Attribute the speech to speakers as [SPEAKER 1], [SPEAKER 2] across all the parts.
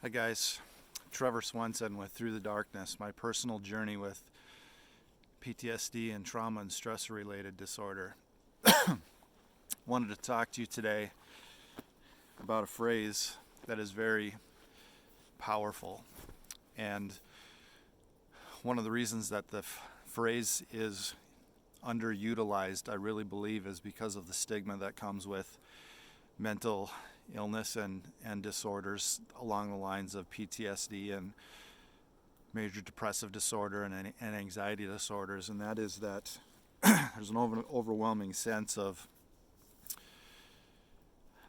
[SPEAKER 1] Hi guys, Trevor Swenson with Through the Darkness, my personal journey with PTSD and trauma and stressor-related disorder. Wanted to talk to you today about a phrase that is very powerful, and one of the reasons that the phrase is underutilized, I really believe, is because of the stigma that comes with mental illness and disorders along the lines of PTSD and major depressive disorder and anxiety disorders, and that is that there's an overwhelming sense of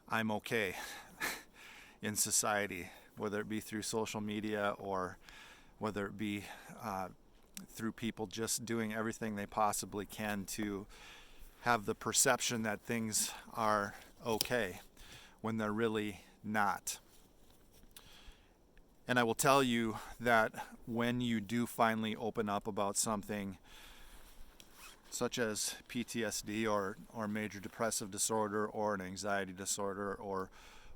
[SPEAKER 1] I'm okay in society, whether it be through social media or whether it be through people just doing everything they possibly can to have the perception that things are okay when they're really not. And I will tell you that when you do finally open up about something such as PTSD or major depressive disorder or an anxiety disorder or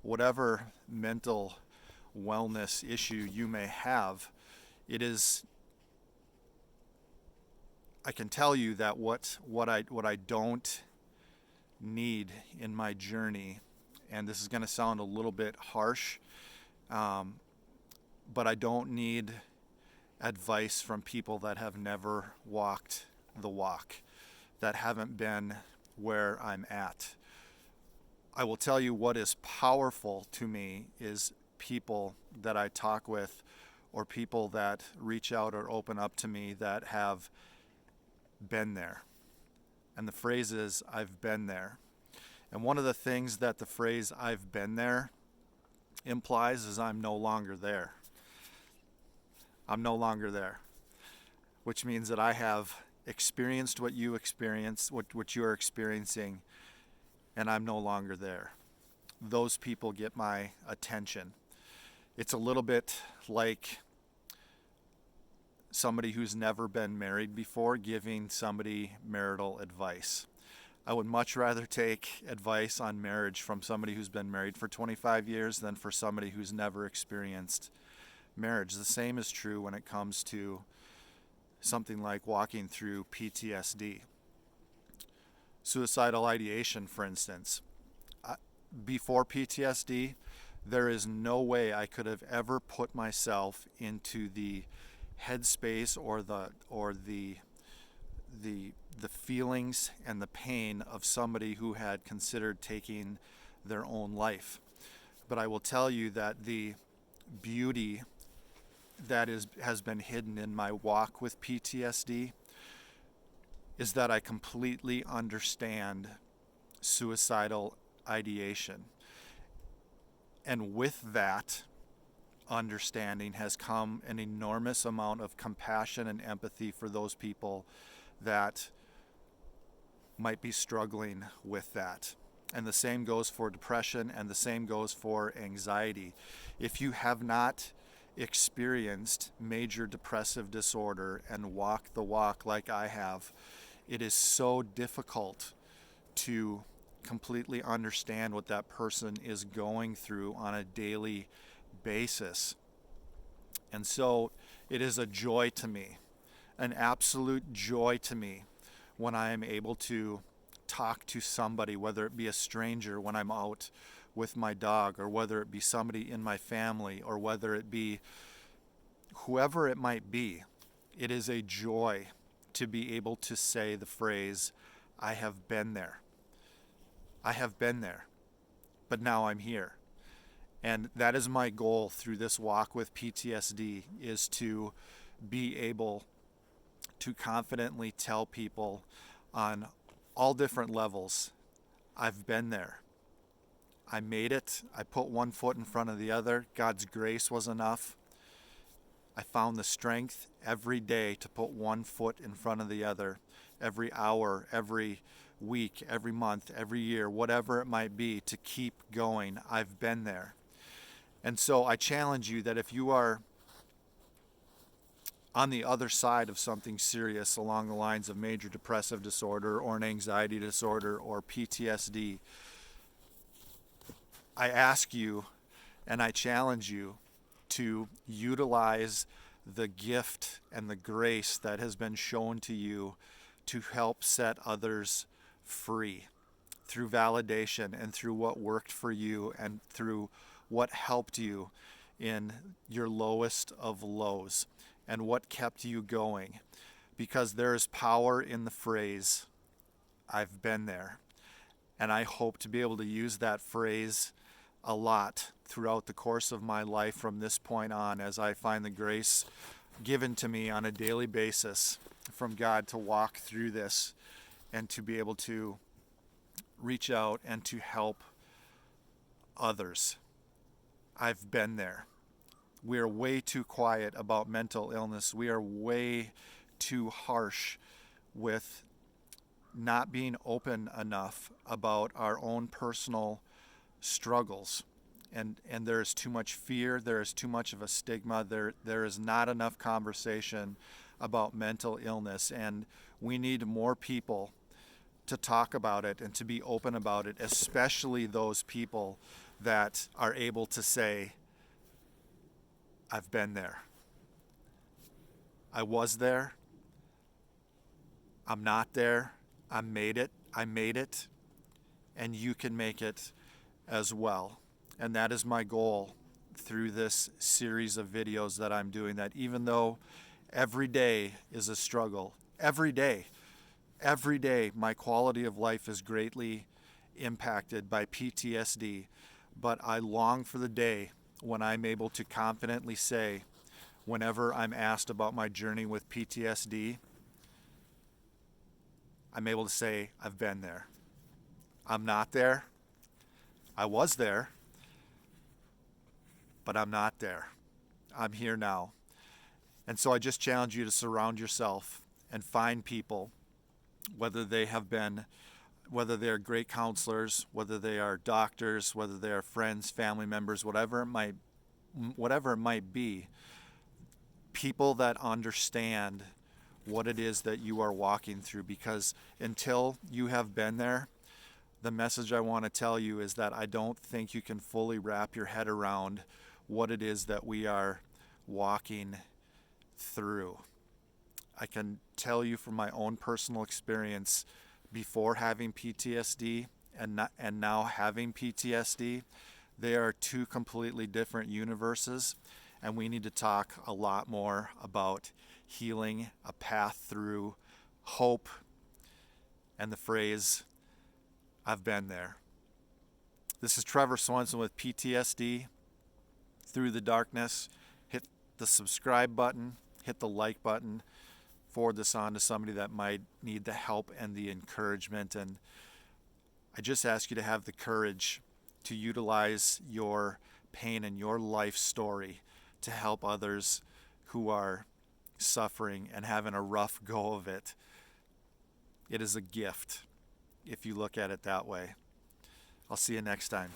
[SPEAKER 1] whatever mental wellness issue you may have, I can tell you that what I don't need in my journey, and this is going to sound a little bit harsh, but I don't need advice from people that have never walked the walk, that haven't been where I'm at. I will tell you what is powerful to me is people that I talk with or people that reach out or open up to me that have been there. And the phrase is, I've been there. And one of the things that the phrase I've been there implies is I'm no longer there. I'm no longer there, which means that I have experienced what you experienced, what you're experiencing, and I'm no longer there. Those people get my attention. It's a little bit like somebody who's never been married before giving somebody marital advice. I would much rather take advice on marriage from somebody who's been married for 25 years than for somebody who's never experienced marriage. The same is true when it comes to something like walking through PTSD. Suicidal ideation, for instance. Before PTSD, there is no way I could have ever put myself into the headspace or the feelings and the pain of somebody who had considered taking their own life. But I will tell you that the beauty that has been hidden in my walk with PTSD is that I completely understand suicidal ideation. And with that understanding has come an enormous amount of compassion and empathy for those people that might be struggling with that. And the same goes for depression, and the same goes for anxiety. If you have not experienced major depressive disorder and walk the walk like I have, it is so difficult to completely understand what that person is going through on a daily basis. And so it is a joy to me, an absolute joy to me, when I am able to talk to somebody, whether it be a stranger when I'm out with my dog, or whether it be somebody in my family, or whether it be whoever it might be. It is a joy to be able to say the phrase, I have been there. I have been there, but now I'm here. And that is my goal through this walk with PTSD, is to be able to confidently tell people on all different levels, I've been there. I made it. I put one foot in front of the other. God's grace was enough. I found the strength every day to put one foot in front of the other, every hour, every week, every month, every year, whatever it might be, to keep going. I've been there. And so I challenge you that if you are on the other side of something serious along the lines of major depressive disorder or an anxiety disorder or PTSD, I ask you and I challenge you to utilize the gift and the grace that has been shown to you to help set others free through validation and through what worked for you and through what helped you in your lowest of lows and what kept you going. Because there is power in the phrase, I've been there. And I hope to be able to use that phrase a lot throughout the course of my life from this point on, as I find the grace given to me on a daily basis from God to walk through this and to be able to reach out and to help others. I've been there. We are way too quiet about mental illness. We are way too harsh with not being open enough about our own personal struggles. And there is too much fear. There is too much of a stigma. There is not enough conversation about mental illness. And we need more people to talk about it and to be open about it, especially those people that are able to say, I've been there. I was there. I'm not there. I made it. And you can make it as well. And that is my goal through this series of videos that I'm doing, that even though every day is a struggle, every day, my quality of life is greatly impacted by PTSD, but I long for the day when I'm able to confidently say, whenever I'm asked about my journey with PTSD, I'm able to say, I've been there. I'm not there. I was there, but I'm not there. I'm here now. And so I just challenge you to surround yourself and find people, whether they are great counselors, whether they are doctors, whether they are friends, family members, whatever it might be, people that understand what it is that you are walking through. Because until you have been there, the message I want to tell you is that I don't think you can fully wrap your head around what it is that we are walking through. I can tell you from my own personal experience, before having PTSD and now having PTSD, they are two completely different universes, and we need to talk a lot more about healing, a path through, hope, and the phrase, I've been there. This is Trevor Swenson with PTSD Through the Darkness. Hit the subscribe button, hit the like button, forward this on to somebody that might need the help and the encouragement. And I just ask you to have the courage to utilize your pain and your life story to help others who are suffering and having a rough go of it. It is a gift if you look at it that way. I'll see you next time.